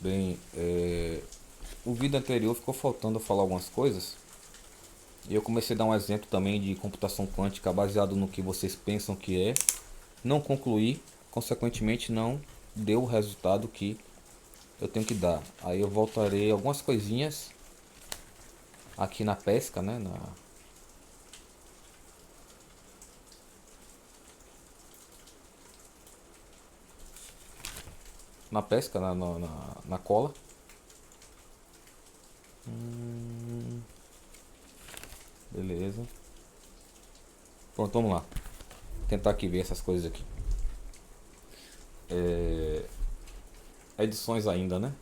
Bem, o vídeo anterior ficou faltando eu falar algumas coisas. E eu comecei a dar um exemplo também de computação quântica baseado no que vocês pensam que é. Não concluí, consequentemente não deu o resultado que eu tenho que dar. Aí eu voltarei algumas coisinhas aqui na pesca, né? Na pesca, na cola. Beleza. Pronto, vamos lá. Tentar aqui ver essas coisas aqui. Edições ainda, né?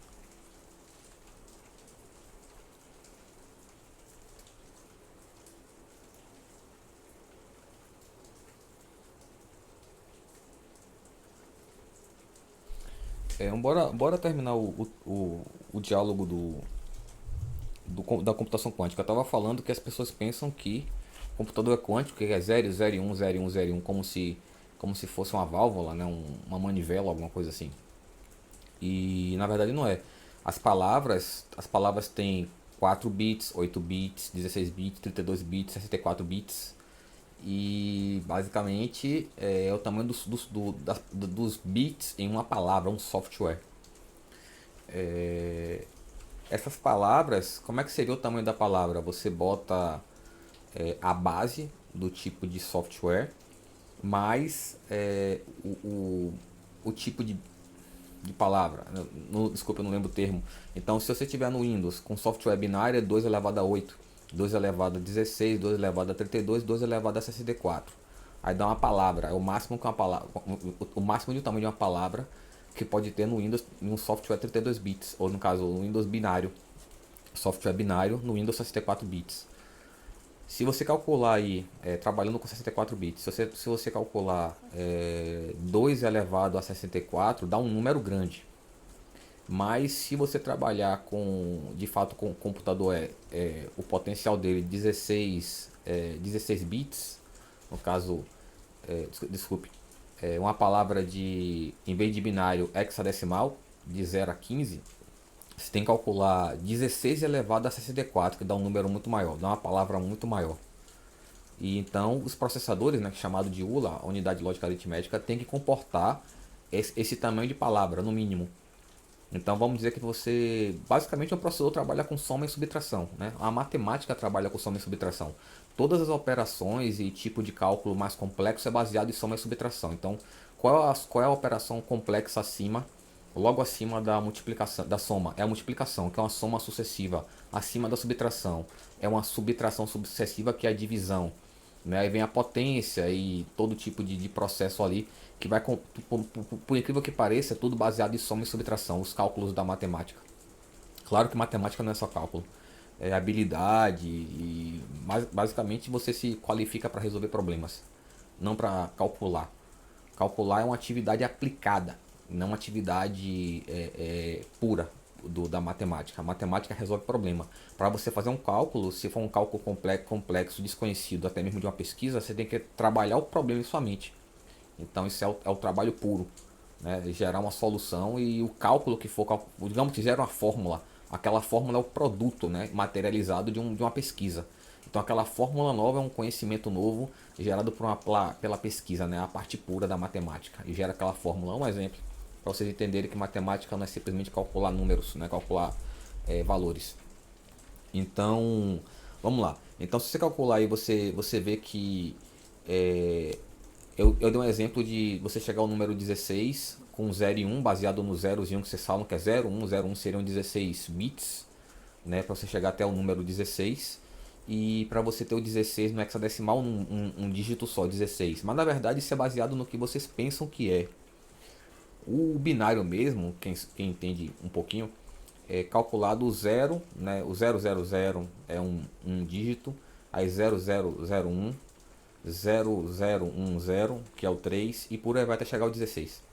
Bora terminar o diálogo da computação quântica. Eu estava falando que as pessoas pensam que o computador é quântico, que é 0, 0 e 1, 0 e 1, 0 e 1, como se fosse uma válvula, né? Uma manivela, alguma coisa assim. E na verdade não é. As palavras têm 4 bits, 8 bits, 16 bits, 32 bits, 64 bits. E basicamente é o tamanho dos bits em uma palavra, um software. Essas palavras, como é que seria o tamanho da palavra? Você bota a base do tipo de software, mais o tipo de palavra. Desculpa, eu não lembro o termo. Então, se você tiver no Windows com software binário, é 2 elevado a 8, 2 elevado a 16, 2 elevado a 32, 2 elevado a 64. Aí dá uma palavra, é o máximo que uma palavra, o máximo de tamanho de uma palavra que pode ter no Windows em um software 32 bits, ou no caso, no Windows binário, software binário no Windows 64 bits. Se você calcular aí, trabalhando com 64 bits, se você calcular 2 elevado a 64, dá um número grande. Mas se você trabalhar de fato com o computador, o potencial dele 16 bits, no caso, desculpe, uma palavra em vez de binário hexadecimal, de 0 a 15, você tem que calcular 16 elevado a 64, que dá um número muito maior, dá uma palavra muito maior. E então os processadores, né, chamado de ULA, unidade lógica aritmética, tem que comportar esse tamanho de palavra, no mínimo. Então vamos dizer que você, basicamente, o processador trabalha com soma e subtração, né? A matemática trabalha com soma e subtração. Todas as operações e tipo de cálculo mais complexo é baseado em soma e subtração. Então, qual é a operação complexa logo acima da multiplicação, da soma? É a multiplicação, que é uma soma sucessiva. Acima da subtração é uma subtração sucessiva, que é a divisão, né? Aí vem a potência e todo tipo de processo ali que vai, por incrível que pareça, é tudo baseado em soma e subtração, os cálculos da matemática. Claro que matemática não é só cálculo, é habilidade e basicamente você se qualifica para resolver problemas, não para calcular. Calcular é uma atividade aplicada, não uma atividade pura da matemática. A matemática resolve problema. Para você fazer um cálculo, se for um cálculo complexo, desconhecido, até mesmo de uma pesquisa, você tem que trabalhar o problema em sua mente. Então isso é o trabalho puro, né? Gerar uma solução e o cálculo que for, digamos que gera uma fórmula. Aquela fórmula é o produto, né, materializado de uma pesquisa. Então aquela fórmula nova é um conhecimento novo gerado pela pesquisa, né, a parte pura da matemática. E gera aquela fórmula. Um exemplo, para vocês entenderem que matemática não é simplesmente calcular números, né, calcular valores. Então, vamos lá. Então, se você calcular aí, você vê que é, eu dei um exemplo de você chegar ao número 16 com 0 e 1, baseado nos zeros e 1 que vocês falam, que é 0, 1, 0, 1 seriam 16 bits, né, para você chegar até o número 16. E para você ter o 16 no hexadecimal, um dígito só, 16. Mas na verdade isso é baseado no que vocês pensam que é. O binário mesmo, quem entende um pouquinho, é calculado o zero, né? O 000 é um dígito, aí 0001, 0010, que é o 3, e por aí vai até chegar ao 16.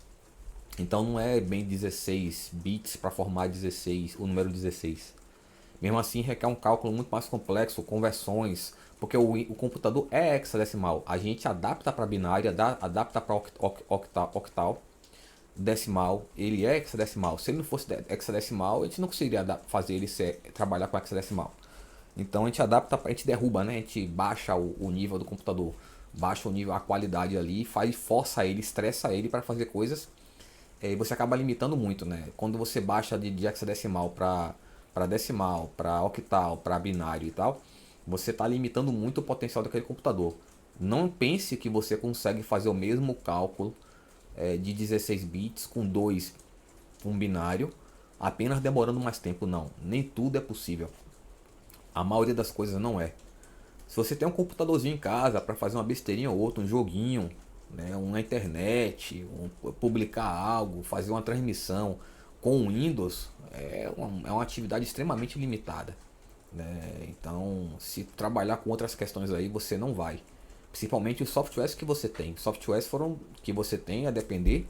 Então não é bem 16 bits para formar 16, o número 16. Mesmo assim requer um cálculo muito mais complexo, conversões, porque o computador é hexadecimal. A gente adapta para binário, adapta para octal, decimal, ele é hexadecimal. Se ele não fosse hexadecimal, a gente não conseguiria fazer ele trabalhar com hexadecimal. Então a gente adapta, a gente derruba, né? A gente baixa o nível do computador, baixa o nível, a qualidade ali, força ele, estressa ele para fazer coisas. E você acaba limitando muito, né? Quando você baixa de hexadecimal para decimal, para octal, para binário e tal, você está limitando muito o potencial daquele computador. Não pense que você consegue fazer o mesmo cálculo de 16 bits com 2 um binário, apenas demorando mais tempo. Não, nem tudo é possível. A maioria das coisas não é. Se você tem um computadorzinho em casa para fazer uma besteirinha ou outra, um joguinho, né, uma internet, publicar algo, fazer uma transmissão com o Windows, é uma atividade extremamente limitada. Né? Então, se trabalhar com outras questões aí, você não vai. Principalmente os softwares que você tem. Softwares que você tem, a depender,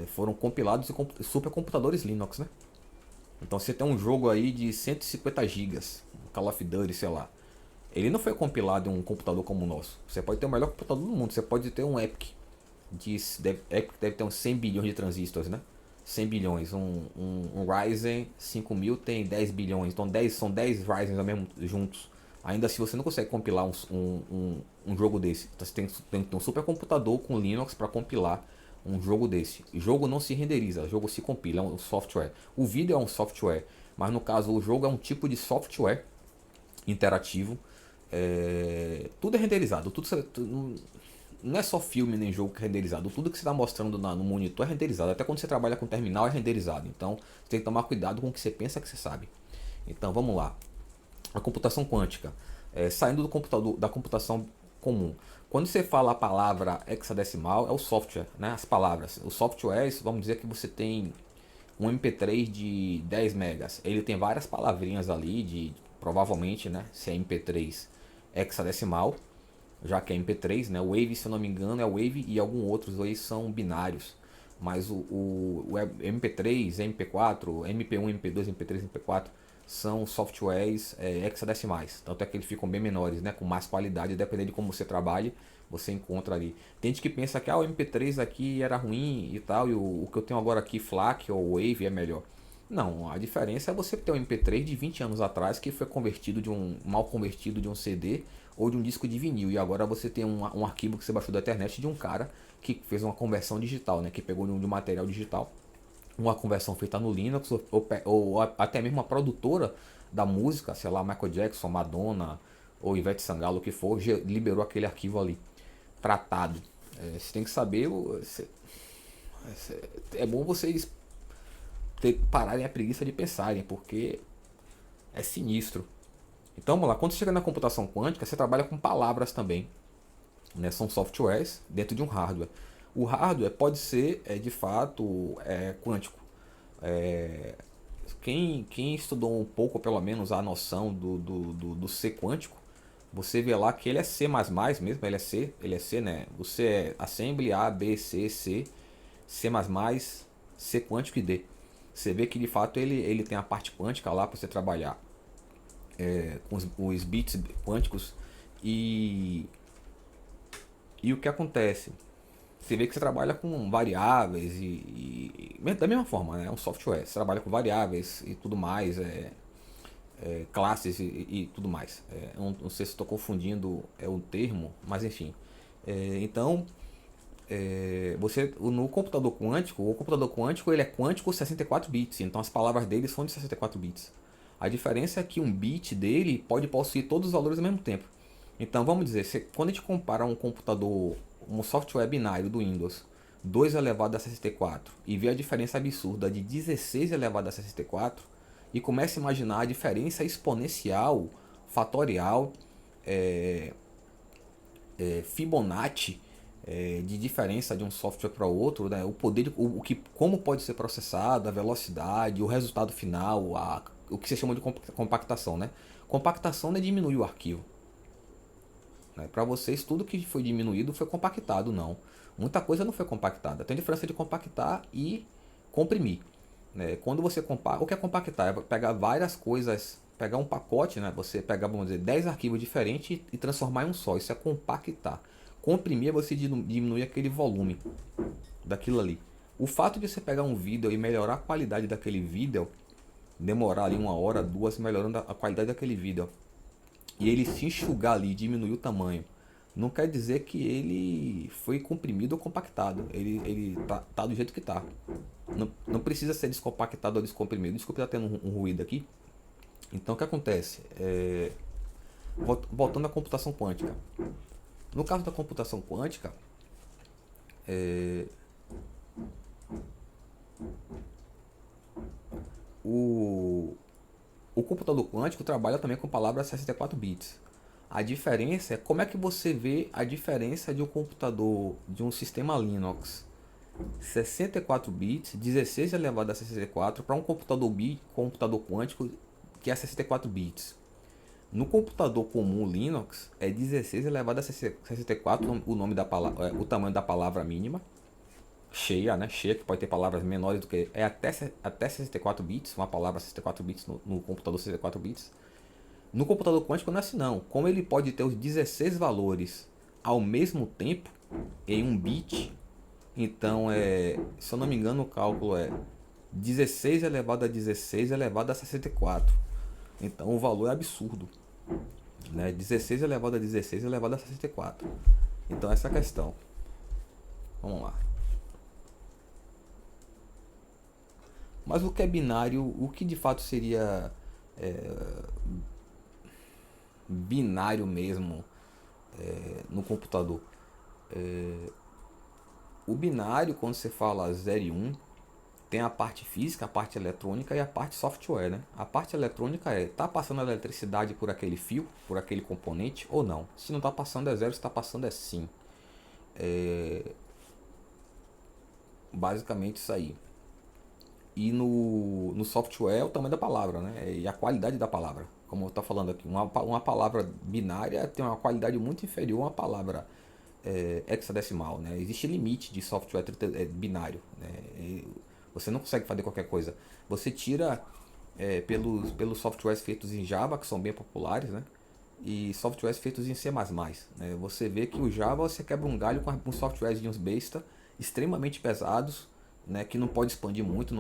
foram compilados em supercomputadores Linux, né? Então você tem um jogo aí de 150 gigas, Call of Duty, sei lá. Ele não foi compilado em um computador como o nosso. Você pode ter o melhor computador do mundo. Você pode ter um Epic. Epic deve ter uns 100 bilhões de transistores, né? 100 bilhões. Um Ryzen 5000 tem 10 bilhões. Então são 10 Ryzen mesmo juntos. Ainda assim você não consegue compilar um jogo desse. Então você tem que ter um supercomputador com Linux para compilar um jogo desse. O jogo não se renderiza, o jogo se compila, é um software. O vídeo é um software, mas no caso o jogo é um tipo de software interativo. Tudo é renderizado, não é só filme nem jogo que é renderizado, tudo que você está mostrando no monitor é renderizado, até quando você trabalha com terminal é renderizado, então você tem que tomar cuidado com o que você pensa que você sabe. Então vamos lá, a computação quântica, saindo do computador, da computação comum. Quando você fala a palavra hexadecimal, é o software, né? As palavras. Os softwares, vamos dizer que você tem um MP3 de 10 megas. Ele tem várias palavrinhas ali, provavelmente, né? Se é MP3 hexadecimal, já que é MP3, né? O Wave, se eu não me engano, é Wave e alguns outros aí são binários. Mas o MP3, MP4, MP1, MP2, MP3, MP4 são softwares hexadecimais. Tanto é que eles ficam bem menores, né? Com mais qualidade, dependendo de como você trabalha, você encontra ali. Tem gente que pensa que o MP3 aqui era ruim e tal, e o que eu tenho agora aqui, FLAC ou Wave, é melhor. Não, a diferença é você ter um MP3 de 20 anos atrás que foi convertido mal convertido de um CD ou de um disco de vinil, e agora você tem um arquivo que você baixou da internet de um cara que fez uma conversão digital, né? Que pegou de um material digital, uma conversão feita no Linux, ou até mesmo a produtora da música, sei lá, Michael Jackson, Madonna ou Ivete Sangalo, o que for, liberou aquele arquivo ali, tratado. Você tem que saber, é bom vocês pararem a preguiça de pensarem, porque é sinistro. Então vamos lá, quando você chega na computação quântica, você trabalha com palavras também, né? São softwares dentro de um hardware. O hardware pode ser, de fato, quântico. É, quem estudou um pouco, pelo menos, a noção do C quântico, você vê lá que ele é C++ mesmo, ele é C, né? Você é Assembly, A, B, C, C, C++, C quântico e D. Você vê que de fato ele tem a parte quântica lá para você trabalhar com os bits quânticos e o que acontece? Você vê que você trabalha com variáveis da mesma forma, né? É um software. Você trabalha com variáveis e tudo mais, classes e tudo mais. Não sei se estou confundindo o termo, mas enfim. Então, você no computador quântico, o computador quântico ele é quântico 64 bits, então as palavras dele são de 64 bits. A diferença é que um bit dele pode possuir todos os valores ao mesmo tempo. Então vamos dizer, quando a gente compara um computador, um software binário do Windows, 2 elevado a 64, e vê a diferença absurda de 16 elevado a 64, e começa a imaginar a diferença exponencial, fatorial, Fibonacci, de diferença de um software para o outro, né? O poder, como pode ser processado, a velocidade, o resultado final, o que se chama de compactação, né? Compactação não é diminuir o arquivo. Né? Para vocês, tudo que foi diminuído foi compactado, não. Muita coisa não foi compactada. Tem diferença de compactar e comprimir. Né? Quando você compacta, o que é compactar? É pegar várias coisas, pegar um pacote, né? Você pegar, vamos dizer, 10 arquivos diferentes e transformar em um só. Isso é compactar. Comprimir é você diminuir aquele volume daquilo ali. O fato de você pegar um vídeo e melhorar a qualidade daquele vídeo, demorar ali 1 hora, 2 melhorando a qualidade daquele vídeo, e ele se enxugar ali, diminuir o tamanho, não quer dizer que ele foi comprimido ou compactado. Ele tá do jeito que tá. Não precisa ser descompactado ou descomprimido. Desculpa, tá tendo um ruído aqui. Então o que acontece? Voltando à computação quântica. No caso da computação quântica, o, o computador quântico trabalha também com palavras 64 bits. A diferença é como é que você vê a diferença de um computador, de um sistema Linux 64 bits, 16 elevado a 64, para um computador quântico que é 64 bits. No computador comum Linux é 16 elevado a 64, o nome da palavra, o tamanho da palavra mínima, cheia, né? Cheia, que pode ter palavras menores do que é até 64 bits, uma palavra 64 bits no computador 64 bits. No computador quântico não é assim não. Como ele pode ter os 16 valores ao mesmo tempo em um bit, então se eu não me engano o cálculo é 16 elevado a 16 elevado a 64. Então o valor é absurdo, né? 16 elevado a 16 elevado a 64. Então essa é a questão. Vamos lá. Mas o que é binário, o que de fato seria binário mesmo no computador? O binário, quando você fala 0 e 1, tem a parte física, a parte eletrônica e a parte software, né? A parte eletrônica tá passando a eletricidade por aquele fio, por aquele componente ou não. Se não tá passando é 0, se tá passando é sim. Basicamente isso aí. E no software é o tamanho da palavra, né? E a qualidade da palavra. Como eu estou falando aqui, uma palavra binária tem uma qualidade muito inferior a uma palavra hexadecimal, né? Existe limite de software binário, né? E você não consegue fazer qualquer coisa. Você tira pelos softwares feitos em Java, que são bem populares, né? E softwares feitos em C++, né? Você vê que o Java você quebra um galho com softwares de uns besta extremamente pesados, né? Que não pode expandir muito,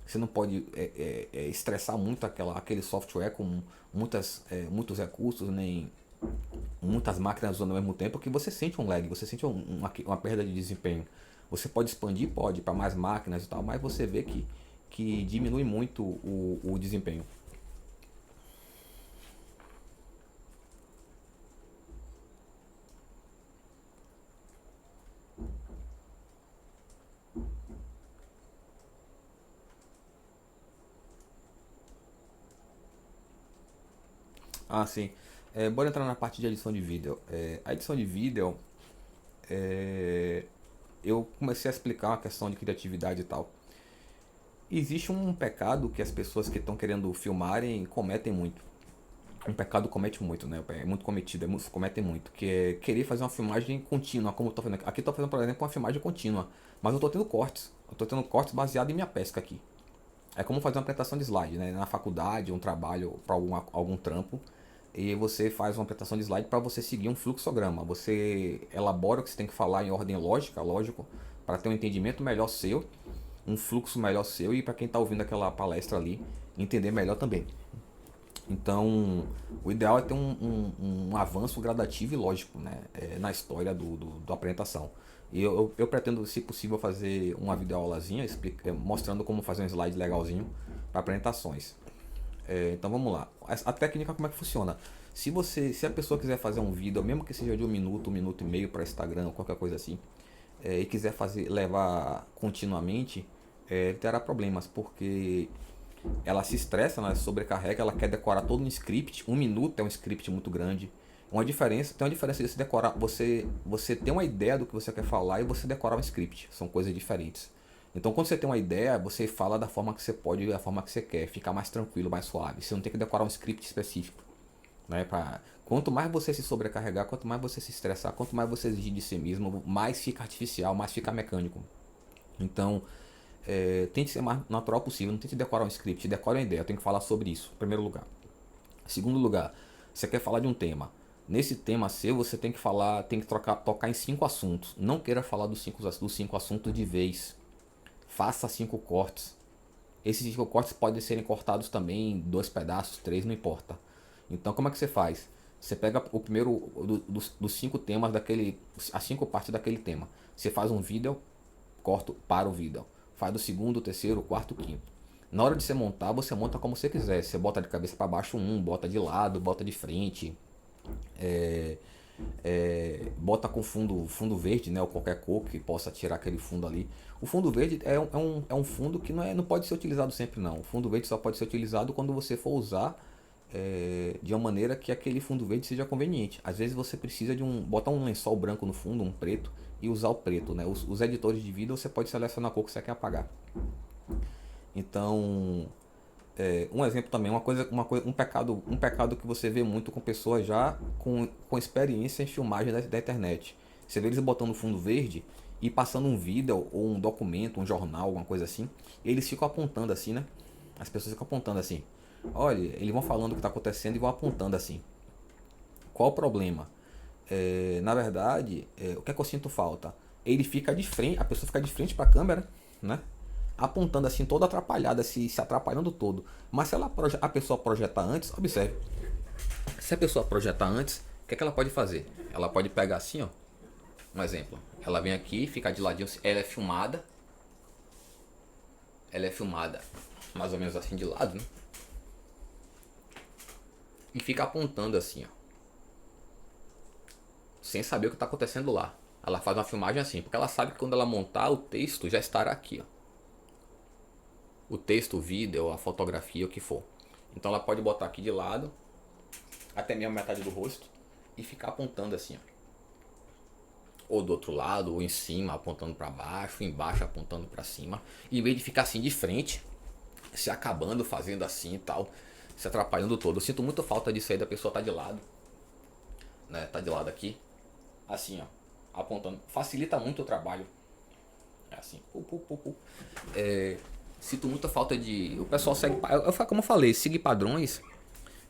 você não pode estressar muito aquele software com muitos recursos, nem muitas máquinas usando ao mesmo tempo, que você sente um lag, você sente uma perda de desempenho. Você pode expandir, pode, para mais máquinas e tal, mas você vê que diminui muito o desempenho. Ah, sim. Bora entrar na parte de edição de vídeo. A edição de vídeo, eu comecei a explicar uma questão de criatividade e tal. Existe um pecado que as pessoas que estão querendo filmarem cometem muito. Um pecado comete muito, né? É muito cometido, cometem muito. Que é querer fazer uma filmagem contínua, como eu tô fazendo aqui. Aqui eu tô fazendo, por exemplo, uma filmagem contínua. Mas eu tô tendo cortes. Eu tô tendo cortes baseados em minha pesca aqui. É como fazer uma apresentação de slide, né? Na faculdade, um trabalho para algum trampo. E você faz uma apresentação de slide para você seguir um fluxograma. Você elabora o que você tem que falar em ordem lógica, lógico, para ter um entendimento melhor seu, um fluxo melhor seu e para quem está ouvindo aquela palestra ali entender melhor também. Então, o ideal é ter um avanço gradativo e lógico, né? Na história da apresentação. E eu pretendo, se possível, fazer uma videoaulazinha mostrando como fazer um slide legalzinho para apresentações. Então vamos lá. A técnica como é que funciona? Se a pessoa quiser fazer um vídeo, mesmo que seja de 1 minuto e meio para Instagram ou qualquer coisa assim, e quiser levar continuamente, terá problemas, porque ela se estressa, ela sobrecarrega, ela quer decorar todo um script. 1 minuto é um script muito grande. Tem uma diferença de você decorar, você ter uma ideia do que você quer falar e você decorar um script. São coisas diferentes. Então quando você tem uma ideia, você fala da forma que você pode e da forma que você quer, ficar mais tranquilo, mais suave. Você não tem que decorar um script específico, né? Quanto mais você se sobrecarregar, quanto mais você se estressar, quanto mais você exigir de si mesmo, mais fica artificial, mais fica mecânico. Então, tente ser mais natural possível, não tente decorar um script, decore uma ideia, eu tenho que falar sobre isso, em primeiro lugar. Segundo lugar, você quer falar de um tema. Nesse tema seu, você tem que tocar em 5 assuntos. Não queira falar dos cinco assuntos de vez. faça 5 cortes. Esses 5 cortes podem serem cortados também em 2 pedaços, 3, não importa. Então como é que você faz? Você pega o primeiro dos 5 temas daquele, as 5 partes daquele tema. Você faz um vídeo, corta para o vídeo. Faz do segundo, terceiro, quarto, quinto. Na hora de você montar, você monta como você quiser. Você bota de cabeça para baixo um, bota de lado, bota de frente. Bota com fundo verde, né, ou qualquer cor que possa tirar aquele fundo ali. O fundo verde é um fundo que não pode ser utilizado sempre não. O fundo verde só pode ser utilizado quando você for usar de uma maneira que aquele fundo verde seja conveniente. Às vezes você precisa de botar um lençol branco no fundo, um preto, e usar o preto, né? Os editores de vídeo você pode selecionar a cor que você quer apagar. Então, um exemplo também, um pecado que você vê muito com pessoas já com experiência em filmagem da internet. Você vê eles botando fundo verde e passando um vídeo ou um documento, um jornal, alguma coisa assim, e eles ficam apontando assim, né? As pessoas ficam apontando assim. Olha, eles vão falando o que está acontecendo e vão apontando assim. Qual o problema? Na verdade, o que é que eu sinto falta? Ele fica de frente, a pessoa fica de frente para a câmera, né? Apontando assim, toda atrapalhada, se atrapalhando todo. Mas se a pessoa projetar antes, observe. Se a pessoa projetar antes, o que é que ela pode fazer? Ela pode pegar assim, ó. Um exemplo. Ela vem aqui, fica de ladinho, ela é filmada. Ela é filmada mais ou menos assim de lado, né? E fica apontando assim, ó. Sem saber o que está acontecendo lá. Ela faz uma filmagem assim, porque ela sabe que quando ela montar, o texto já estará aqui, ó. O texto, o vídeo, a fotografia, o que for. Então ela pode botar aqui de lado, até mesmo metade do rosto, e ficar apontando assim, ó. Ou do outro lado, ou em cima, apontando para baixo, embaixo, apontando para cima. Em vez de ficar assim de frente, se acabando, fazendo assim e tal, se atrapalhando todo. Eu sinto muita falta disso aí, da pessoa tá de lado, né? Tá de lado aqui, assim, ó, apontando. Facilita muito o trabalho. É assim, sinto muita falta de. O pessoal segue. Como eu falei, seguir padrões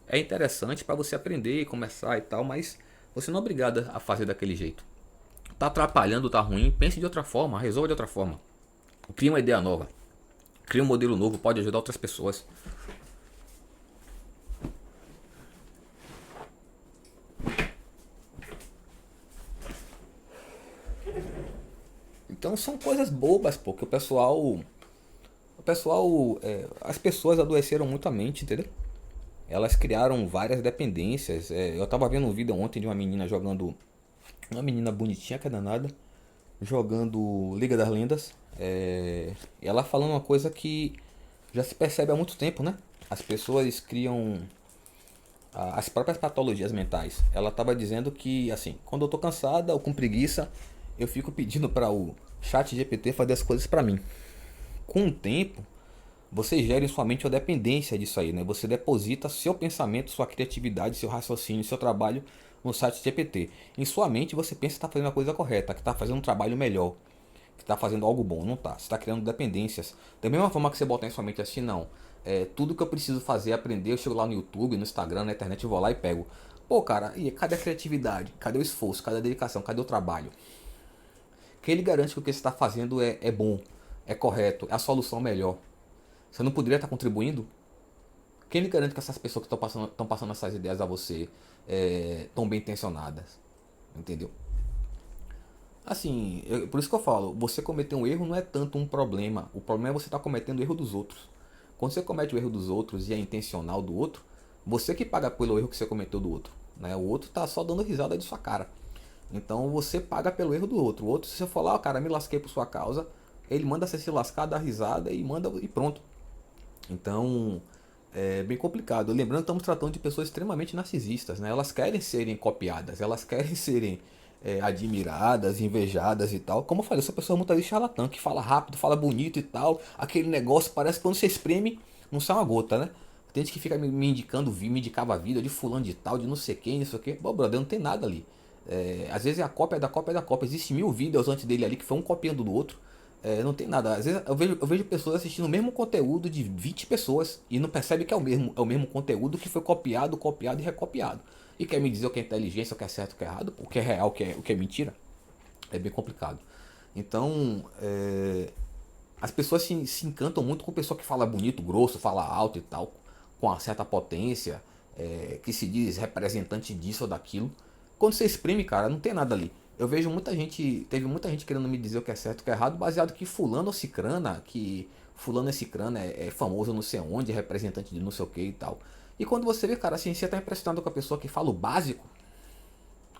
é interessante para você aprender e começar e tal, mas você não é obrigado a fazer daquele jeito. Tá atrapalhando, tá ruim, pense de outra forma, resolva de outra forma. Cria uma ideia nova. Cria um modelo novo, pode ajudar outras pessoas. Então são coisas bobas, pô, que as pessoas adoeceram muito a mente, entendeu? Elas criaram várias dependências. Eu tava vendo um vídeo ontem de uma menina jogando, uma menina bonitinha que é danada, jogando Liga das Lendas. E ela falando uma coisa que já se percebe há muito tempo, né? As pessoas criam as próprias patologias mentais. Ela estava dizendo que, assim, quando eu tô cansada ou com preguiça, eu fico pedindo para o chat GPT fazer as coisas para mim. Com o tempo, você gera em sua mente uma dependência disso aí, né? Você deposita seu pensamento, sua criatividade, seu raciocínio, seu trabalho no chat GPT. Em sua mente você pensa que está fazendo a coisa correta, que está fazendo um trabalho melhor, que está fazendo algo bom. Não está. Você está criando dependências. Da mesma forma que você botar em sua mente assim, não. Tudo que eu preciso fazer é aprender. Eu chego lá no YouTube, no Instagram, na internet, eu vou lá e pego. Pô, cara, e cadê a criatividade? Cadê o esforço? Cadê a dedicação? Cadê o trabalho? Quem lhe garante que o que você está fazendo é bom, é correto, é a solução melhor? Você não poderia estar contribuindo? Quem lhe garante que essas pessoas que estão passando essas ideias a você estão bem intencionadas? Entendeu? Assim, por isso que eu falo, você cometer um erro não é tanto um problema. O problema é você estar cometendo o erro dos outros. Quando você comete o erro dos outros e é intencional do outro, você que paga pelo erro que você cometeu do outro, né? O outro tá só dando risada de sua cara. Então você paga pelo erro do outro. O outro, se você for lá, cara, me lasquei por sua causa, ele manda você se lascar, dá risada e manda e pronto. Então, é bem complicado. Lembrando que estamos tratando de pessoas extremamente narcisistas, né? Elas querem serem copiadas, elas querem serem admiradas, invejadas e tal. Como eu falei, essa pessoa é muitas vezes charlatã, que fala rápido, fala bonito e tal. Aquele negócio parece que quando você espreme, não sai uma gota, né? Tem gente que fica me indicando, me indicava vida de fulano de tal, de não sei quem, não sei o que. Pô, brother, não tem nada ali. Às vezes é a cópia da cópia da cópia. Existem 1000 vídeos antes dele ali que foi um copiando do outro. Não tem nada. Às vezes eu vejo pessoas assistindo o mesmo conteúdo de 20 pessoas e não percebe que é o mesmo conteúdo que foi copiado, copiado e recopiado. E quer me dizer o que é inteligência, o que é certo, o que é errado, o que é real, o que é mentira? É bem complicado. Então, As pessoas se encantam muito com pessoa que fala bonito, grosso, fala alto e tal, com uma certa potência, que se diz representante disso ou daquilo. Quando você exprime, cara, não tem nada ali. Eu vejo muita gente, teve muita gente querendo me dizer o que é certo e o que é errado, baseado que fulano ou cicrana, que fulano e cicrana é famoso não sei onde, é representante de não sei o que e tal. E quando você vê, cara, assim, você tá impressionado com a pessoa que fala o básico,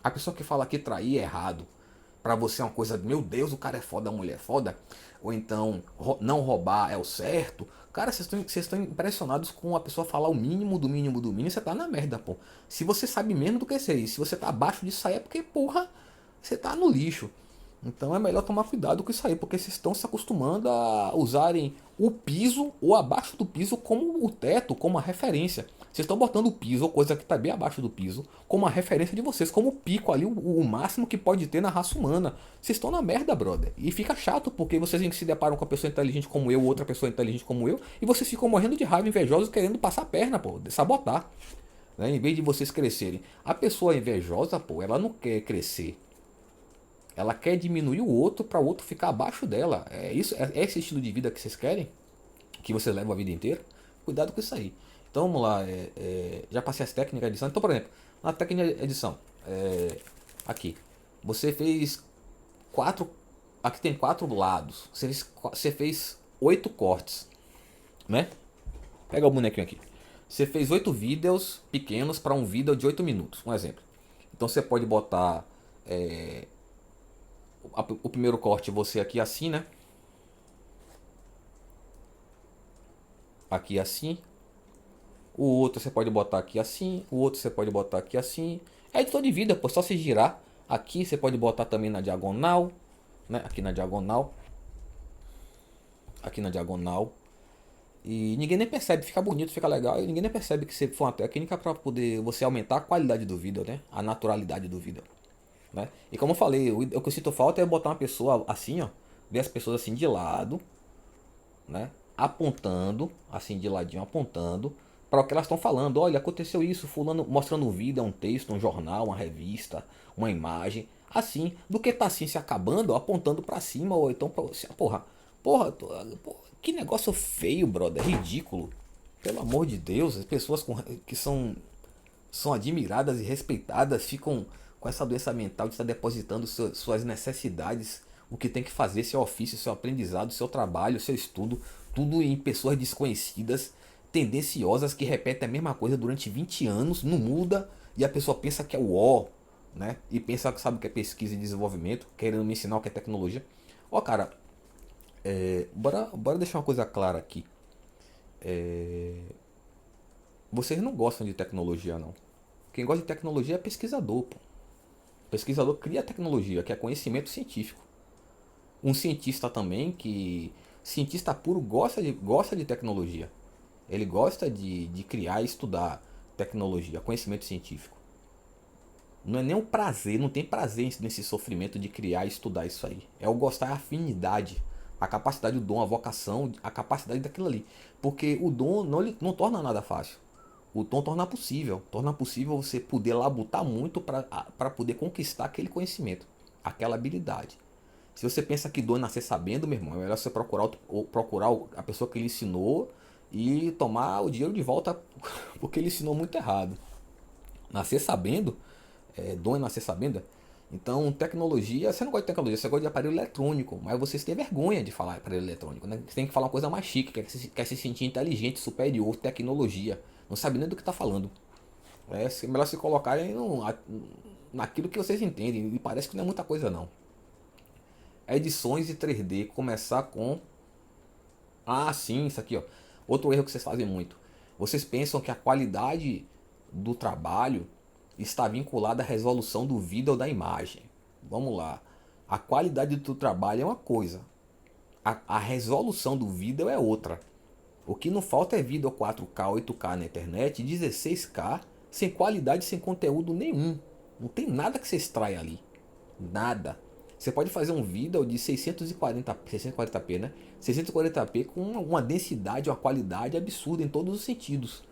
a pessoa que fala que trair é errado, pra você é uma coisa, meu Deus, o cara é foda, a mulher é foda, ou então não roubar é o certo. Cara, vocês estão impressionados com a pessoa falar o mínimo do mínimo do mínimo, você tá na merda, pô. Se você sabe menos do que isso aí, se você tá abaixo disso aí é porque, porra, você tá no lixo. Então é melhor tomar cuidado com isso aí, porque vocês estão se acostumando a usarem o piso ou abaixo do piso como o teto, como a referência. Vocês estão botando o piso, ou coisa que está bem abaixo do piso, como a referência de vocês, como o pico ali, o máximo que pode ter na raça humana. Vocês estão na merda, brother. E fica chato, porque vocês se deparam com uma pessoa inteligente como eu, outra pessoa inteligente como eu, e vocês ficam morrendo de raiva, invejosos, querendo passar a perna, pô, sabotar. Né? Em vez de vocês crescerem. A pessoa invejosa, pô, ela não quer crescer. Ela quer diminuir o outro para o outro ficar abaixo dela. É isso, é esse estilo de vida que vocês querem? Que vocês levam a vida inteira? Cuidado com isso aí. Então vamos lá. Já passei as técnicas de edição. Então, por exemplo, na técnica de edição, aqui, você fez quatro. Aqui tem 4 lados. Você fez 8 cortes, né? Pega o bonequinho aqui. Você fez 8 vídeos pequenos para um vídeo de 8 minutos. Um exemplo. Então você pode botar o primeiro corte você aqui assim, né? Aqui assim. O outro você pode botar aqui assim. O outro você pode botar aqui assim. É editor de vida, pô. Só se girar. Aqui você pode botar também na diagonal. Né? Aqui na diagonal. Aqui na diagonal. E ninguém nem percebe. Fica bonito, fica legal. E ninguém nem percebe que você foi uma técnica para poder você aumentar a qualidade do vídeo, né? A naturalidade do vídeo. Né? E como eu falei, o que eu sinto falta é botar uma pessoa assim, ó. Ver as pessoas assim de lado, né? Apontando, assim de ladinho, apontando para o que elas estão falando. Olha, aconteceu isso, fulano, mostrando um vídeo, um texto, um jornal, uma revista, uma imagem, assim, do que tá assim se acabando, apontando para cima ou então para você. Porra, que negócio feio, brother, ridículo. Pelo amor de Deus, as pessoas que são admiradas e respeitadas ficam com essa doença mental de estar depositando suas necessidades, o que tem que fazer, seu ofício, seu aprendizado, seu trabalho, seu estudo, tudo em pessoas desconhecidas, tendenciosas, que repetem a mesma coisa durante 20 anos, não muda, e a pessoa pensa que é o ó, né? E pensa que sabe o que é pesquisa e desenvolvimento, querendo me ensinar o que é tecnologia. Ó, cara, bora deixar uma coisa clara aqui. Vocês não gostam de tecnologia, não. Quem gosta de tecnologia é pesquisador, pô. O pesquisador cria tecnologia, que é conhecimento científico. Um cientista também, que cientista puro gosta de tecnologia. Ele gosta de criar e estudar tecnologia, conhecimento científico. Não é nem um prazer, não tem prazer nesse sofrimento de criar e estudar isso aí. É o gostar, a afinidade, a capacidade, o dom, a vocação, a capacidade daquilo ali. Porque o dom não torna nada fácil. O dom torna possível você poder labutar muito para poder conquistar aquele conhecimento, aquela habilidade. Se você pensa que dom é nascer sabendo, meu irmão, é melhor você procurar a pessoa que lhe ensinou e tomar o dinheiro de volta porque ele ensinou muito errado. Nascer sabendo, dom é nascer sabendo. Então, tecnologia, você não gosta de tecnologia, você gosta de aparelho eletrônico, mas vocês têm vergonha de falar aparelho eletrônico, né? Você tem que falar uma coisa mais chique, quer se sentir inteligente, superior, tecnologia. Não sabe nem do que está falando. É melhor se colocarem naquilo que vocês entendem, e parece que não é muita coisa não. Edições de 3D, começar com... Ah, sim, isso aqui, ó. Outro erro que vocês fazem muito. Vocês pensam que a qualidade do trabalho está vinculada à resolução do vídeo ou da imagem. Vamos lá. A qualidade do trabalho é uma coisa. A resolução do vídeo é outra. O que não falta é vídeo 4K, 8K na internet, 16K, sem qualidade, sem conteúdo nenhum. Não tem nada que você extrai ali. Nada. Você pode fazer um vídeo de 640p, né? 640p com uma densidade, uma qualidade absurda em todos os sentidos.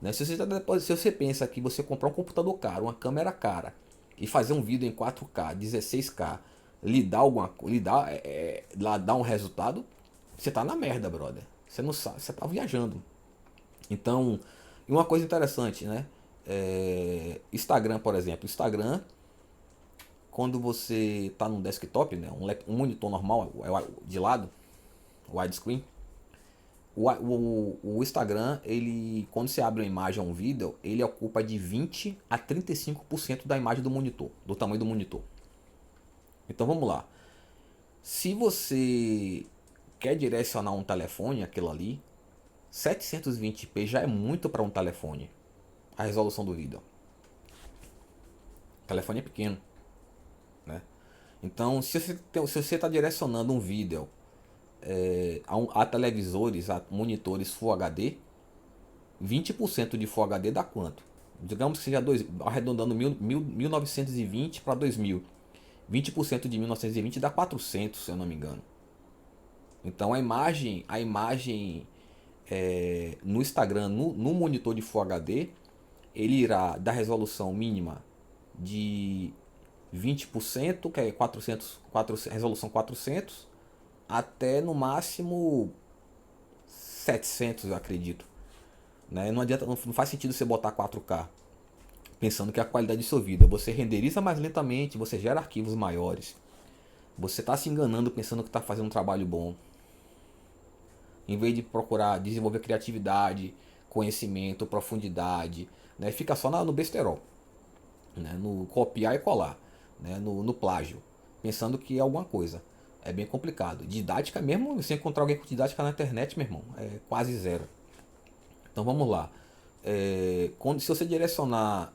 Né? Se você pensa que você comprar um computador caro, uma câmera cara, e fazer um vídeo em 4K, 16K, lhe dá um resultado, você tá na merda, brother. Você não sabe, você tá viajando. Então, e uma coisa interessante, né? Instagram, por exemplo. Instagram, quando você tá num desktop, né? Um monitor normal, de lado, widescreen. O Instagram, ele, quando você abre uma imagem ou um vídeo, ele ocupa de 20 a 35% da imagem do monitor, do tamanho do monitor. Então vamos lá. Se você quer direcionar um telefone, aquilo ali, 720p já é muito para um telefone. A resolução do vídeo. O telefone é pequeno, né? Então, se você está direcionando um vídeo a televisores, a monitores Full HD, 20% de Full HD dá quanto? Digamos que seja arredondando 1920 para 2000. 20% de 1920 dá 400, se eu não me engano. Então a imagem no Instagram, no monitor de Full HD, ele irá da resolução mínima de 20%, que é resolução 400, até no máximo 700, eu acredito. Né? Não adianta, não faz sentido você botar 4K pensando que é a qualidade de sua vida. Você renderiza mais lentamente, você gera arquivos maiores. Você está se enganando pensando que está fazendo um trabalho bom. Em vez de procurar desenvolver criatividade, conhecimento, profundidade, né? Fica só no besterol, né? No copiar e colar, né? No plágio, pensando que é alguma coisa. É bem complicado. Didática mesmo, você encontrar alguém com didática na internet, meu irmão, é quase zero. Então vamos lá. Se você direcionar,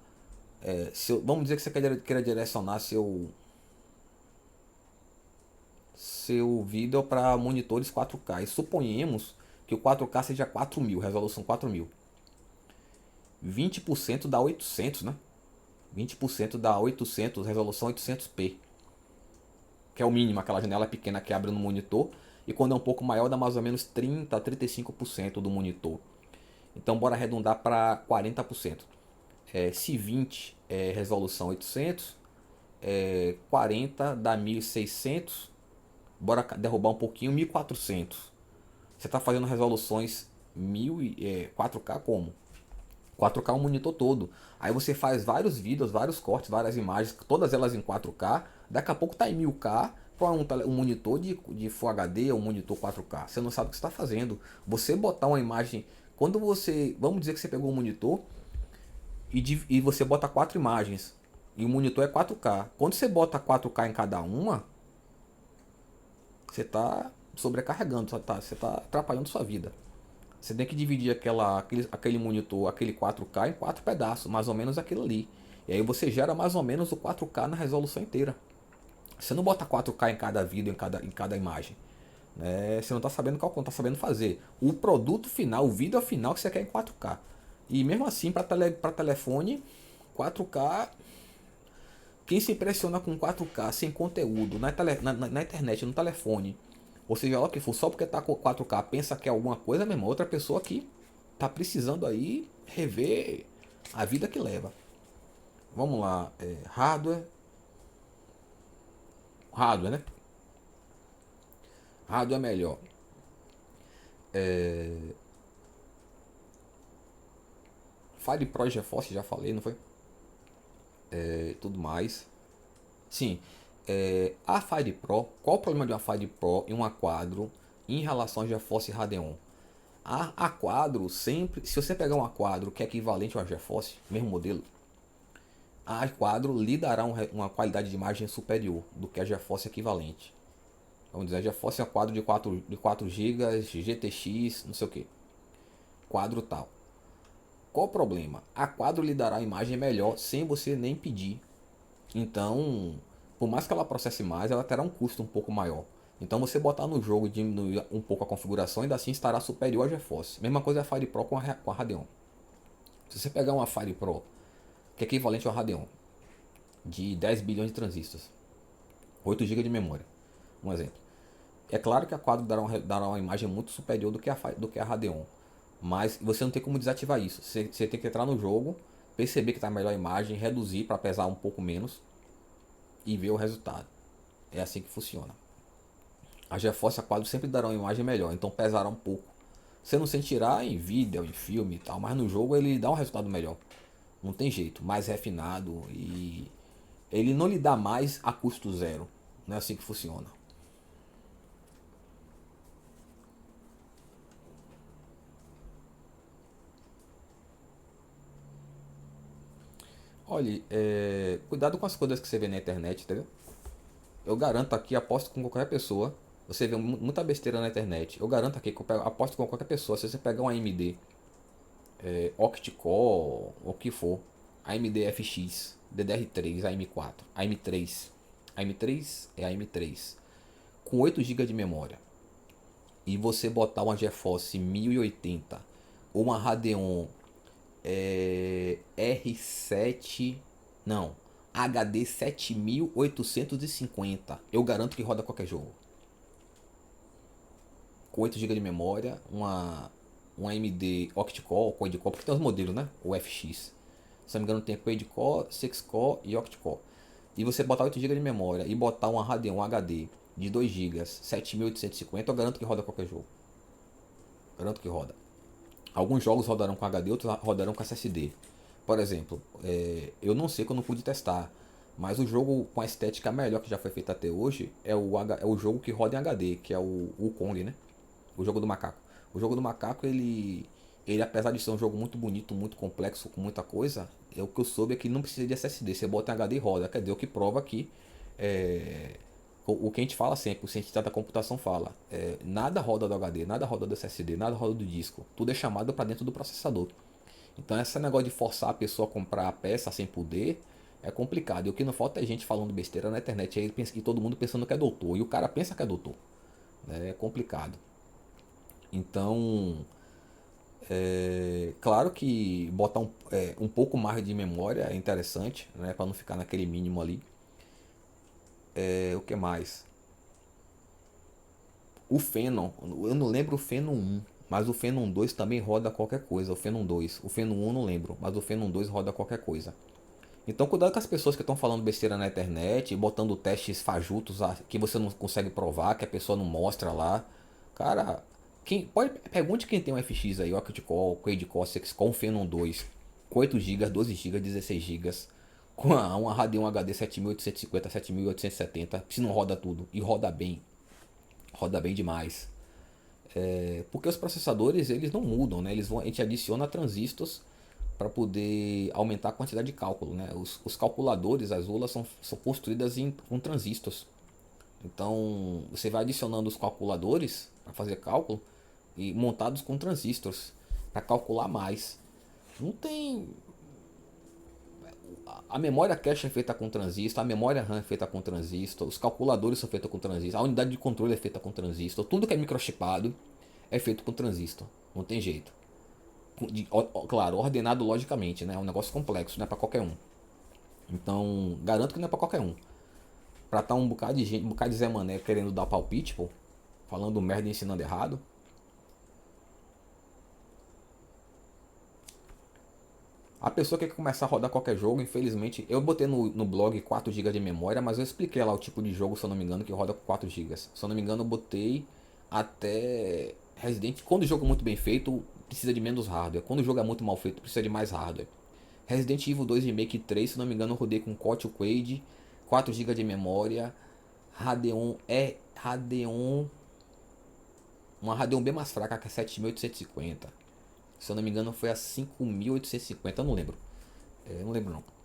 vamos dizer que você queira direcionar seu vídeo para monitores 4K. E suponhamos que o 4K seja 4000, resolução 4000. 20% dá 800, né? 20% dá 800, resolução 800p. Que é o mínimo, aquela janela pequena que abre no monitor. E quando é um pouco maior, dá mais ou menos 30 a 35% do monitor. Então bora arredondar para 40%. Se 20 é resolução 800, 40 dá 1600. Bora derrubar um pouquinho, 1400. Você está fazendo resoluções 4K como? 4K o monitor todo. Aí você faz vários vídeos, vários cortes, várias imagens, todas elas em 4K. Daqui a pouco tá em 1000K para um monitor de Full HD ou um monitor 4K. Você não sabe o que está fazendo. Você botar uma imagem. Quando você. Vamos dizer que você pegou um monitor e você bota 4 imagens. E o monitor é 4K. Quando você bota 4K em cada uma, você está sobrecarregando, você está atrapalhando sua vida. Você tem que dividir aquele monitor, aquele 4K em 4 pedaços, mais ou menos aquilo ali. E aí você gera mais ou menos o 4K na resolução inteira. Você não bota 4K em cada vídeo, em cada imagem. Né? Você não está sabendo calcular, não está sabendo fazer. O produto final, o vídeo final que você quer em 4K. E mesmo assim, para telefone, 4K. Quem se impressiona com 4K sem conteúdo na internet, no telefone, ou seja lá o que for, só porque tá com 4K pensa que é alguma coisa, mesmo, outra pessoa que tá precisando aí rever a vida que leva. Vamos lá, hardware. Hardware, né? Hardware é melhor. Fire Pro e GeForce, já falei, não foi? Tudo mais. Sim, a Fire Pro, qual o problema de uma Fire Pro e uma Quadro em relação a GeForce Radeon? A Quadro sempre, se você pegar uma Quadro que é equivalente a uma GeForce, mesmo modelo, a Quadro lhe dará uma qualidade de imagem superior do que a GeForce equivalente. Vamos dizer, a GeForce é um quadro de 4 GB, GTX, não sei o que, quadro tal. Qual o problema? A Quadro lhe dará a imagem melhor sem você nem pedir. Então, por mais que ela processe mais, ela terá um custo um pouco maior. Então você botar no jogo e diminuir um pouco a configuração, ainda assim estará superior à GeForce. Mesma coisa é a Fire Pro com a Radeon. Se você pegar uma Fire Pro, que é equivalente a uma Radeon, de 10 bilhões de transistores, 8 GB de memória, um exemplo. É claro que a Quadro dará uma imagem muito superior do que a Radeon. Mas você não tem como desativar isso. Você tem que entrar no jogo, perceber que está melhor a imagem, reduzir para pesar um pouco menos e ver o resultado. É assim que funciona. A GeForce A4 sempre dará uma imagem melhor, então pesará um pouco. Você não sentirá em vídeo, em filme e tal, mas no jogo ele dá um resultado melhor. Não tem jeito, mais refinado e ele não lhe dá mais a custo zero. Não é assim que funciona. Olha, cuidado com as coisas que você vê na internet, entendeu? Eu garanto aqui, aposto com qualquer pessoa. Você vê muita besteira na internet. Eu garanto aqui que eu aposto com qualquer pessoa. Se você pegar um AMD octa-core, o que for, AMD FX, DDR3, AM4, AM3, AM3 é AM3, com 8 GB de memória, e você botar uma GeForce 1080 ou uma Radeon R7, não, HD 7850, eu garanto que roda qualquer jogo. Com 8 GB de memória, um AMD octa-core, quad-core, porque tem os modelos, né? O FX. Se não me engano tem quad-core, 6-core e octa-core. E você botar 8 GB de memória e botar uma Radeon HD de 2 GB, 7850, eu garanto que roda qualquer jogo. Garanto que roda. Alguns jogos rodarão com HD, outros rodarão com SSD. Por exemplo, eu não sei que eu não pude testar, mas o jogo com a estética melhor que já foi feito até hoje é o jogo que roda em HD, que é o Kong, né? O jogo do macaco. O jogo do macaco, ele apesar de ser um jogo muito bonito, muito complexo, com muita coisa, o que eu soube é que não precisa de SSD. Você bota em HD e roda. Quer dizer, o que prova que é, o que a gente fala sempre, o cientista da computação fala, nada roda do HD, nada roda do SSD, nada roda do disco. Tudo é chamado para dentro do processador. Então esse negócio de forçar a pessoa a comprar a peça sem poder é complicado. E o que não falta é gente falando besteira na internet e todo mundo pensando que é doutor. E o cara pensa que é doutor. Né? É complicado. Então, claro que botar um pouco mais de memória é interessante, né? Para não ficar naquele mínimo ali. O que mais? O Phenom, eu não lembro o Phenom 1, mas o Phenom 2 também roda qualquer coisa. O Phenom 2, o Phenom 1 eu não lembro, mas o Phenom 2 roda qualquer coisa. Então cuidado com as pessoas que estão falando besteira na internet, botando testes fajutos que você não consegue provar, que a pessoa não mostra lá. Cara, pergunte quem tem um FX aí, o octa-core, quad-core, 6-core, um Phenom 2, com 8 GB, 12 GB, 16 GB, com uma Radeon HD 7850, 7870, se não roda tudo, e roda bem demais. Porque os processadores eles não mudam, né? A gente adiciona transistores para poder aumentar a quantidade de cálculo, né? Os calculadores, as ULAs são construídas com transistores. Então você vai adicionando os calculadores para fazer cálculo e montados com transistores para calcular mais. Não tem. A memória cache é feita com transistor, a memória RAM é feita com transistor, os calculadores são feitos com transistor, a unidade de controle é feita com transistor, tudo que é microchipado é feito com transistor. Não tem jeito. Claro, ordenado logicamente, né? É um negócio complexo, não é para qualquer um. Então, garanto que não é para qualquer um. Pra estar um bocado de gente, um bocado de Zé Mané querendo dar palpite, pô, falando merda e ensinando errado. A pessoa que quer começar a rodar qualquer jogo, infelizmente, eu botei no blog 4 GB de memória, mas eu expliquei lá o tipo de jogo, se eu não me engano, que roda com 4 GB. Se eu não me engano, eu botei até Resident. Quando o jogo é muito bem feito, precisa de menos hardware. Quando o jogo é muito mal feito, precisa de mais hardware. Resident Evil 2 Remake 3, se não me engano, eu rodei com Kotlin Quad, 4 GB de memória, Radeon, uma Radeon bem mais fraca que é 7850. Se eu não me engano, foi a 5850, eu não lembro. Eu não lembro não.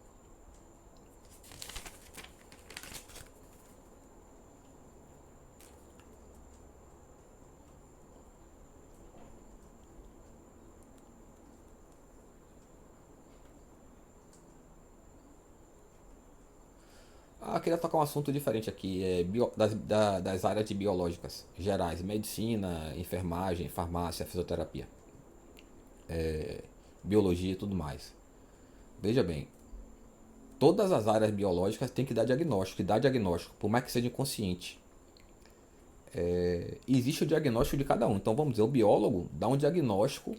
Queria tocar um assunto diferente aqui, das áreas de biológicas gerais, medicina, enfermagem, farmácia, fisioterapia, biologia e tudo mais. Veja bem, todas as áreas biológicas têm que dar diagnóstico, e dar diagnóstico, por mais que seja inconsciente. Existe o diagnóstico de cada um. Então vamos dizer, o biólogo dá um diagnóstico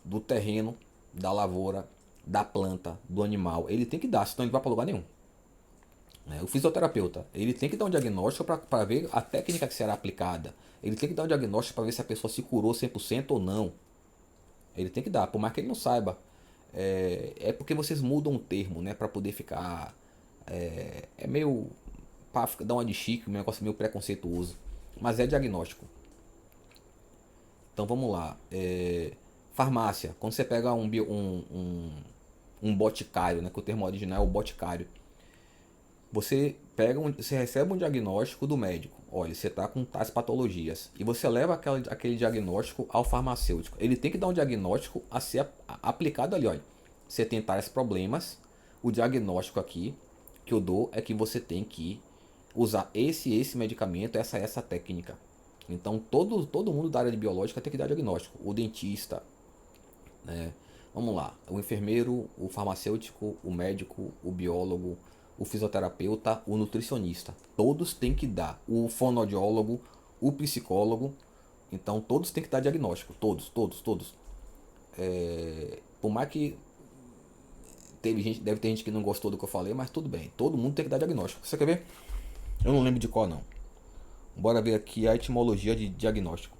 do terreno, da lavoura, da planta, do animal. Ele tem que dar, senão ele não vai para lugar nenhum. O fisioterapeuta, ele tem que dar um diagnóstico para ver a técnica que será aplicada. Ele tem que dar um diagnóstico para ver se a pessoa se curou 100% ou não. Ele tem que dar, por mais que ele não saiba. É porque vocês mudam o termo, né? Para poder ficar. É meio. Para dar uma de chique, um negócio meio preconceituoso. Mas é diagnóstico. Então vamos lá. Farmácia. Quando você pega um boticário, né? Que o termo original é o boticário. Você recebe um diagnóstico do médico. Olha, você está com tais patologias. E você leva aquele diagnóstico ao farmacêutico. Ele tem que dar um diagnóstico a ser aplicado ali. Olha, você tem tais problemas. O diagnóstico aqui que eu dou é que você tem que usar esse medicamento, essa técnica. Então todo mundo da área de biológica tem que dar diagnóstico. O dentista, né? Vamos lá, o enfermeiro, o farmacêutico, o médico, o biólogo, o fisioterapeuta, o nutricionista. Todos têm que dar. O fonoaudiólogo, o psicólogo. Então todos têm que dar diagnóstico. Todos. Por mais que deve ter gente que não gostou do que eu falei, mas tudo bem. Todo mundo tem que dar diagnóstico. Você quer ver? Eu não lembro de qual não. Bora ver aqui a etimologia de diagnóstico.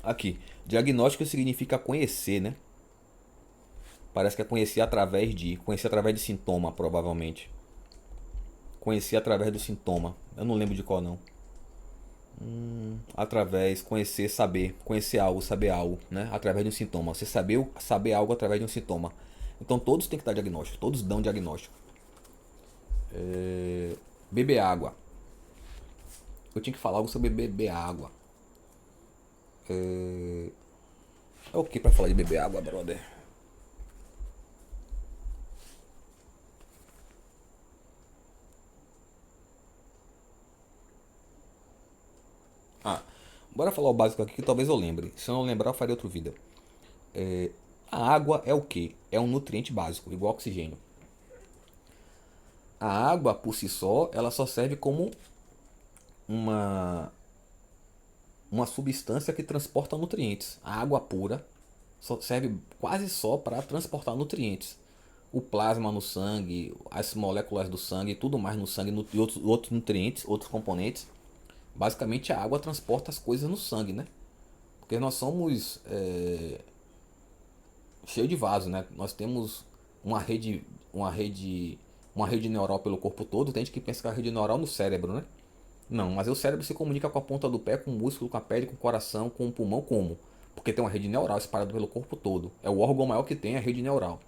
Aqui, diagnóstico significa conhecer, né? Parece que é conhecer através de sintoma, provavelmente. Conhecer através do sintoma. Eu não lembro de qual não. Conhecer, saber, conhecer algo, saber algo, né? Através de um sintoma. Você saber algo através de um sintoma. Então todos têm que dar diagnóstico, todos dão diagnóstico. Beber água. Eu tinha que falar algo sobre beber água. É o que pra falar de beber água, brother? Ah, bora falar o básico aqui que talvez eu lembre. Se eu não lembrar, eu farei outro vídeo. A água é o que? É um nutriente básico, igual oxigênio. A água por si só, ela só serve como uma uma substância que transporta nutrientes. A água pura só serve quase só para transportar nutrientes. O plasma no sangue, as moléculas do sangue e tudo mais no sangue e outros nutrientes, outros componentes. Basicamente a água transporta as coisas no sangue, né? Porque nós somos cheio de vaso, né? Nós temos uma rede, uma rede, uma rede neural pelo corpo todo. Tem gente que pensa que a rede neural no cérebro, né? Não, mas o cérebro se comunica com a ponta do pé, com o músculo, com a pele, com o coração, com o pulmão, como? Porque tem uma rede neural espalhada pelo corpo todo. É o órgão maior que tem a rede neural.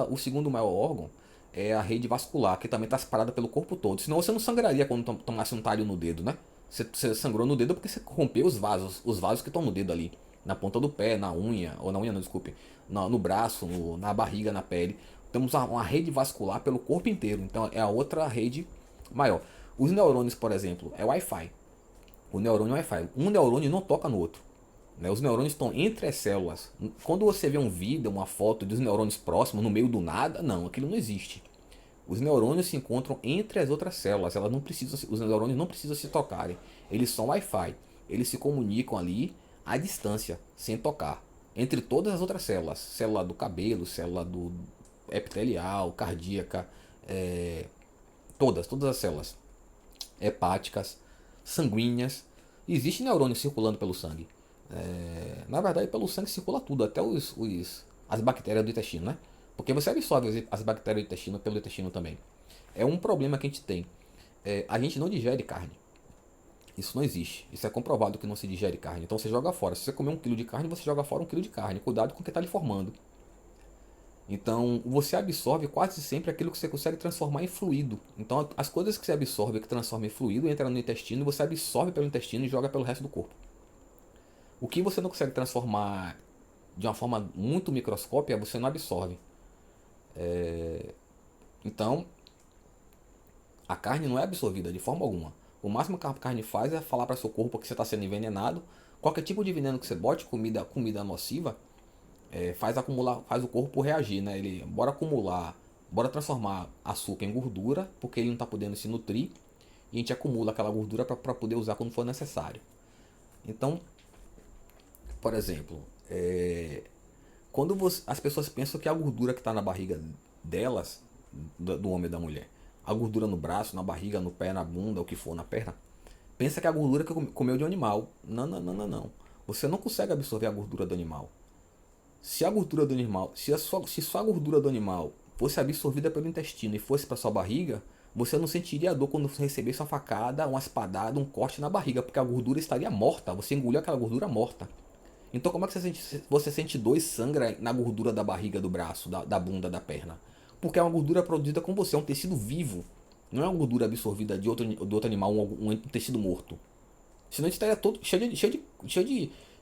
O segundo maior órgão é a rede vascular, que também está espalhada pelo corpo todo. Senão você não sangraria quando tomasse um talho no dedo, né? Você sangrou no dedo porque você rompeu os vasos que estão no dedo ali. Na ponta do pé, na unha, ou na unha não, desculpe, no braço, na barriga, na pele. Temos uma rede vascular pelo corpo inteiro. Então é a outra rede maior. Os neurônios, por exemplo, é Wi-Fi. O neurônio é Wi-Fi. Um neurônio não toca no outro. Né? Os neurônios estão entre as células. Quando você vê um vídeo, uma foto dos neurônios próximos, no meio do nada, não, aquilo não existe. Os neurônios se encontram entre as outras células. Elas não precisam, os neurônios não precisam se tocarem. Eles são Wi-Fi. Eles se comunicam ali à distância, sem tocar. Entre todas as outras células. Célula do cabelo, célula do epitelial, cardíaca, todas as células hepáticas, sanguíneas. Existe neurônio circulando pelo sangue. Na verdade, pelo sangue circula tudo, até as bactérias do intestino, né? Porque você absorve as bactérias do intestino pelo intestino também. É um problema que a gente tem. A gente não digere carne. Isso não existe. Isso é comprovado que não se digere carne. Então você joga fora. Se você comer 1 quilo de carne, você joga fora 1 quilo de carne. Cuidado com o que está lhe formando. Então você absorve quase sempre aquilo que você consegue transformar em fluido. Então as coisas que você absorve, que transforma em fluido, entra no intestino, você absorve pelo intestino e joga pelo resto do corpo. O que você não consegue transformar de uma forma muito microscópica, você não absorve. Então a carne não é absorvida de forma alguma. O máximo que a carne faz é falar para seu corpo que você está sendo envenenado. Qualquer tipo de veneno que você bote, comida nociva, faz o corpo reagir, né? Ele bora acumular Bora transformar açúcar em gordura, porque ele não está podendo se nutrir, e a gente acumula aquela gordura para poder usar quando for necessário. Então, por exemplo, quando as pessoas pensam que a gordura que está na barriga delas, do homem e da mulher, a gordura no braço, na barriga, no pé, na bunda, o que for, na perna, pensa que é a gordura que comeu de um animal. Não, não, não, não, não. Você não consegue absorver a gordura do animal. Se a gordura do animal, se sua gordura do animal fosse absorvida pelo intestino e fosse para sua barriga, você não sentiria dor quando você recebesse uma facada, uma espadada, um corte na barriga, porque a gordura estaria morta. Você engoliu aquela gordura morta. Então como é que você sente dor e sangra na gordura da barriga, do braço, da bunda, da perna? Porque é uma gordura produzida com você, é um tecido vivo. Não é uma gordura absorvida de outro animal, um tecido morto. Senão a gente estaria todo cheio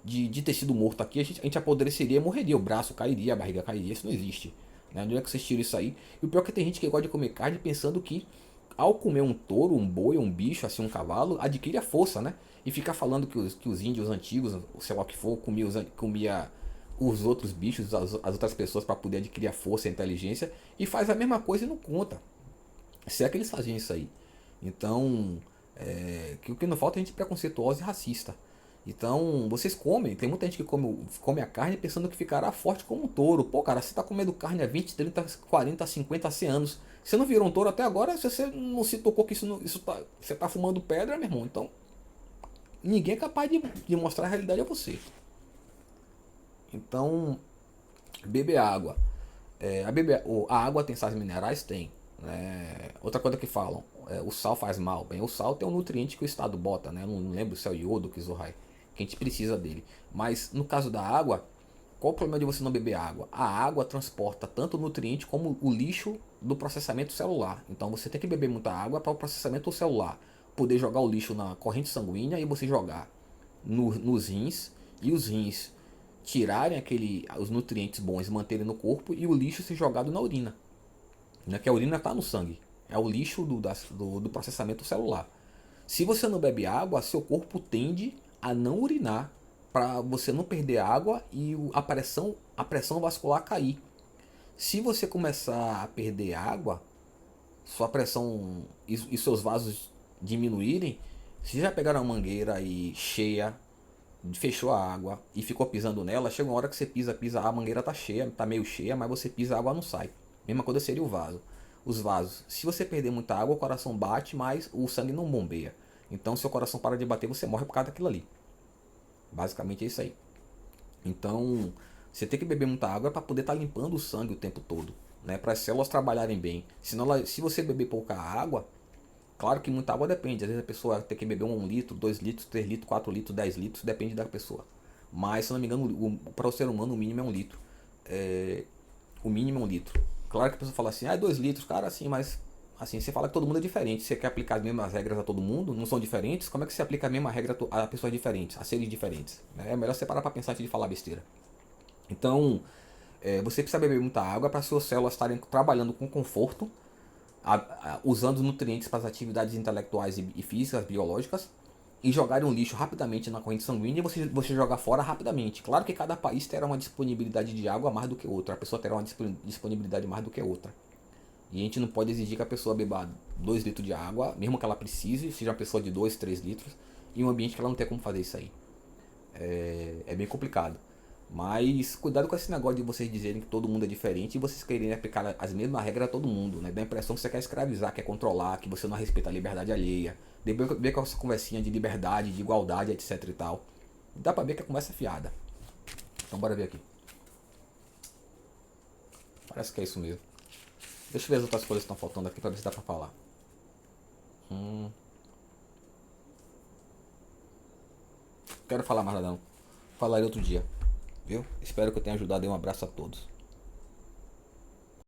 de tecido morto aqui, a gente apodreceria e morreria. O braço cairia, a barriga cairia, isso não existe. Né? Onde é que vocês tiram isso aí? E o pior é que tem gente que gosta de comer carne pensando que ao comer um touro, um boi, um bicho, assim, um cavalo, adquire a força, né? E fica falando que os índios antigos, sei lá o que for, comia os outros bichos, as outras pessoas para poder adquirir a força e a inteligência, e faz a mesma coisa e não conta. Se é que eles faziam isso aí. Então, que o que não falta é gente preconceituosa e racista. Então, vocês comem, tem muita gente que come a carne pensando que ficará forte como um touro. Pô, cara, você tá comendo carne há 20, 30, 40, 50, 100 anos. Você não virou um touro até agora, se você não se tocou que você tá fumando pedra, meu irmão. Então, ninguém é capaz de mostrar a realidade a você. Então, beber água. A água tem sais minerais? Tem. Né? Outra coisa que falam, o sal faz mal. Bem, o sal tem um nutriente que o estado bota, né? Eu não lembro se é o iodo, que Zohai, que a gente precisa dele. Mas no caso da água, qual o problema de você não beber água? A água transporta tanto o nutriente como o lixo do processamento celular. Então você tem que beber muita água para o processamento celular poder jogar o lixo na corrente sanguínea e você jogar nos rins, e os rins tirarem os nutrientes bons e manterem no corpo, e o lixo ser jogado na urina, né? Que a urina está no sangue, é o lixo do processamento celular. Se você não bebe água, seu corpo tende a não urinar para você não perder água e a pressão vascular cair. Se você começar a perder água, sua pressão e seus vasos diminuírem, se já pegaram a mangueira e cheia, fechou a água e ficou pisando nela, chega uma hora que você pisa, a mangueira tá cheia, tá meio cheia, mas você pisa, a água não sai. Mesma coisa seria o vaso. Os vasos, se você perder muita água, o coração bate, mas o sangue não bombeia. Então, se o coração para de bater, você morre por causa daquilo ali. Basicamente é isso aí. Então, você tem que beber muita água para poder estar limpando o sangue o tempo todo, né? Para as células trabalharem bem. Senão, se você beber pouca água, claro que muita água depende. Às vezes a pessoa tem que beber 1 litro, 2 litros, 3 litros, 4 litros, 10 litros, depende da pessoa. Mas, se não me engano, para o ser humano o mínimo é 1 litro. O mínimo é 1 litro. Claro que a pessoa fala assim, 2 litros, cara, assim, mas assim, você fala que todo mundo é diferente. Você quer aplicar as mesmas regras a todo mundo, não são diferentes, como é que você aplica a mesma regra a pessoas diferentes, a seres diferentes? É melhor você parar para pensar antes de falar besteira. Então, você precisa beber muita água para suas células estarem trabalhando com conforto, usando os nutrientes para as atividades intelectuais e físicas, biológicas, e jogarem um lixo rapidamente na corrente sanguínea e você jogar fora rapidamente. Claro que cada país terá uma disponibilidade de água mais do que outra, a pessoa terá uma disponibilidade mais do que outra. E a gente não pode exigir que a pessoa beba 2 litros de água, mesmo que ela precise, seja uma pessoa de 2, 3 litros, em um ambiente que ela não tem como fazer isso aí. É bem complicado. Mas cuidado com esse negócio de vocês dizerem que todo mundo é diferente e vocês quererem aplicar as mesmas regras a todo mundo, né? Dá a impressão que você quer escravizar, quer controlar, que você não respeita a liberdade alheia. Ver com essa conversinha de liberdade, de igualdade, etc e tal. Dá pra ver que a conversa é fiada. Então bora ver aqui. Parece que é isso mesmo. Deixa eu ver as outras coisas que estão faltando aqui pra ver se dá pra falar. Quero falar mais nada não. Falarei outro dia. Viu? Espero que eu tenha ajudado. Um abraço a todos.